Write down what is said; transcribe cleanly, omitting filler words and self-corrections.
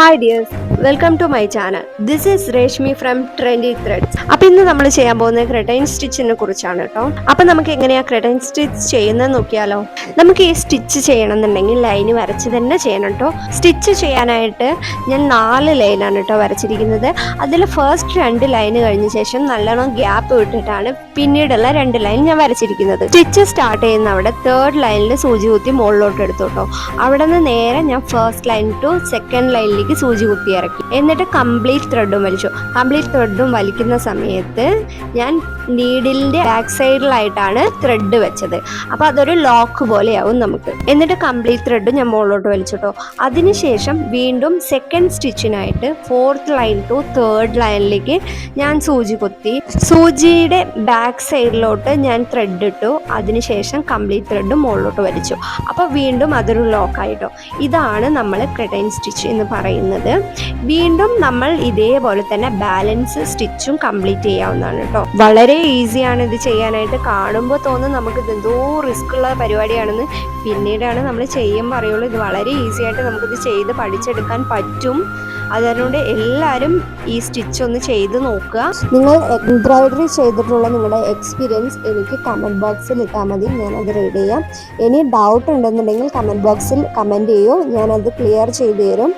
Hi dears, welcome to my channel. This is Reshmi from trendy threads. അപ്പോൾ ഇന്ന് നമ്മൾ ചെയ്യാൻ പോകുന്നത് ക്രെട്ടൈൻ സ്റ്റിച്ചിനെ കുറിച്ചാണ് കേട്ടോ. അപ്പോൾ നമുക്ക് എങ്ങനെയാണ് ക്രെട്ടൈൻ സ്റ്റിച്ച് ചെയ്യുന്നത് നോക്കിയാലോ. നമുക്ക് ഈ സ്റ്റിച്ച് ചെയ്യണമെന്നുണ്ടെങ്കിൽ ലൈന് വരച്ച് തന്നെ ചെയ്യണം കേട്ടോ. സ്റ്റിച്ച് ചെയ്യാനായിട്ട് ഞാൻ 4 ലൈനാണ് കേട്ടോ വരച്ചിരിക്കുന്നത്. അതിൽ ഫസ്റ്റ് 2 ലൈന് കഴിഞ്ഞ ശേഷം നല്ലോണം ഗ്യാപ്പ് വിട്ടിട്ടാണ് പിന്നീടുള്ള 2 ലൈൻ ഞാൻ വരച്ചിരിക്കുന്നത്. സ്റ്റിച്ച് സ്റ്റാർട്ട് ചെയ്യുന്ന അവിടെ 3rd ലൈനിൽ സൂചി കുത്തി മുകളിലോട്ട് എടുത്തു കേട്ടോ. അവിടെ നിന്ന് നേരെ ഞാൻ ഫസ്റ്റ് ലൈൻ ടു സെക്കൻഡ് ലൈനിലേക്ക് സൂചി കുത്തി ഇറക്കി. എന്നിട്ട് കംപ്ലീറ്റ് ത്രെഡും വലിച്ചു. കംപ്ലീറ്റ് ത്രെഡും വലിക്കുന്ന സമയത്ത് ഞാൻ നീഡിലിന്റെ ബാക്ക് സൈഡിലായിട്ടാണ് ത്രെഡ് വെച്ചത്. അപ്പോൾ അതൊരു ലോക്ക് പോലെയാവും നമുക്ക്. എന്നിട്ട് കംപ്ലീറ്റ് ത്രെഡ് ഞാൻ മുകളിലോട്ട് വലിച്ചിട്ടോ. അതിനുശേഷം വീണ്ടും second സ്റ്റിച്ചിനായിട്ട് 4th line to 3rd ലൈനിലേക്ക് ഞാൻ സൂചി കുത്തി. സൂചിയുടെ ബാക്ക് സൈഡിലോട്ട് ഞാൻ ത്രെഡ് ഇട്ടു. അതിനുശേഷം കംപ്ലീറ്റ് ത്രെഡ് മുകളിലോട്ട് വലിച്ചു. അപ്പോൾ വീണ്ടും അതൊരു ലോക്കായിട്ടോ. ഇതാണ് നമ്മൾ ക്രെട്ടൈൻ സ്റ്റിച്ച് എന്ന് പറയുന്നത്. വീണ്ടും നമ്മൾ ഇതേപോലെ തന്നെ ബാലൻസ് സ്റ്റിച്ചും കംപ്ലീറ്റ് ചെയ്യാവുന്നതാണ് കേട്ടോ. വളരെ ഈസിയാണ് ഇത് ചെയ്യാനായിട്ട്. കാണുമ്പോൾ തോന്നും നമുക്ക് ഇത് എന്തോ റിസ്ക് ഉള്ള പരിപാടിയാണെന്ന്. പിന്നീടാണ് നമ്മൾ ചെയ്യുമ്പോൾ അറിയുള്ളൂ ഇത് വളരെ ഈസി ആയിട്ട് നമുക്കിത് ചെയ്ത് പഠിച്ചെടുക്കാൻ പറ്റും. അതുകൊണ്ട് എല്ലാവരും ഈ സ്റ്റിച്ച് ഒന്ന് ചെയ്ത് നോക്കുക. നിങ്ങൾ എംബ്രോയിഡറി ചെയ്തിട്ടുള്ള നിങ്ങളുടെ എക്സ്പീരിയൻസ് എനിക്ക് കമൻറ്റ് ബോക്സിൽ ഇട്ടാൽ മതി, ഞാനത് റീഡ് ചെയ്യാം. ഇനി ഡൗട്ട് ഉണ്ടെന്നുണ്ടെങ്കിൽ കമൻറ്റ് ബോക്സിൽ കമൻറ്റ് ചെയ്യൂ, ഞാനത് ക്ലിയർ ചെയ്ത് തരും.